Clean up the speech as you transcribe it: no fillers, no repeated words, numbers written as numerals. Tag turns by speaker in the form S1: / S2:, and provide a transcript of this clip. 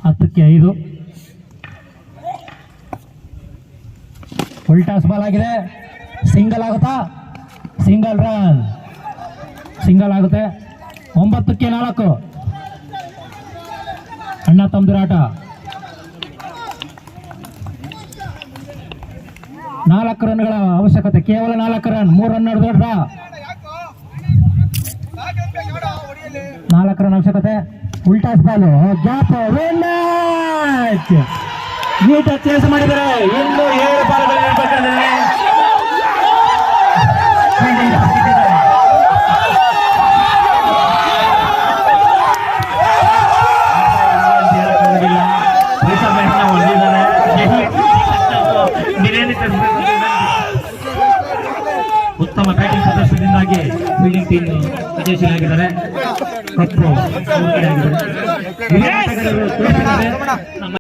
S1: 10ಕ್ಕೆ 5. Full toss ball ಆಗಿದೆ. Single ಆಗುತ್ತಾ? Single run, single ಆಗುತ್ತೆ. 9ಕ್ಕೆ 4. ಅಣ್ಣ ತಮ್ಮದಿರಾಟ. 4 ರನ್ಗಳ ಅವಶ್ಯಕತೆ, ಕೇವಲ 4 ರನ್. 3 ರನ್ ನಡೆದೋಡ್ರ. 4 ರನ್ ಅವಶ್ಯಕತೆ. ಫುಲ್ ಟಾಸ್ ಬಾಲು, ಗ್ಯಾಪ್, ನೀಟ ಚೇಸ್ ಮಾಡಿದ್ದಾರೆ. ಇನ್ನು 7 ಬಾಲ್ಗಳು ಇರಬೇಕಾದ್ರೆ ಉತ್ತಮ ಬ್ಯಾಟಿಂಗ್ ಪ್ರದರ್ಶನದಿಂದಾಗಿ ಫೀಲ್ಡಿಂಗ್ ಟೀಮ್ ವಿಜಯಶೀಲಾಗಿದ್ದಾರೆ. ಕಪ್ಪು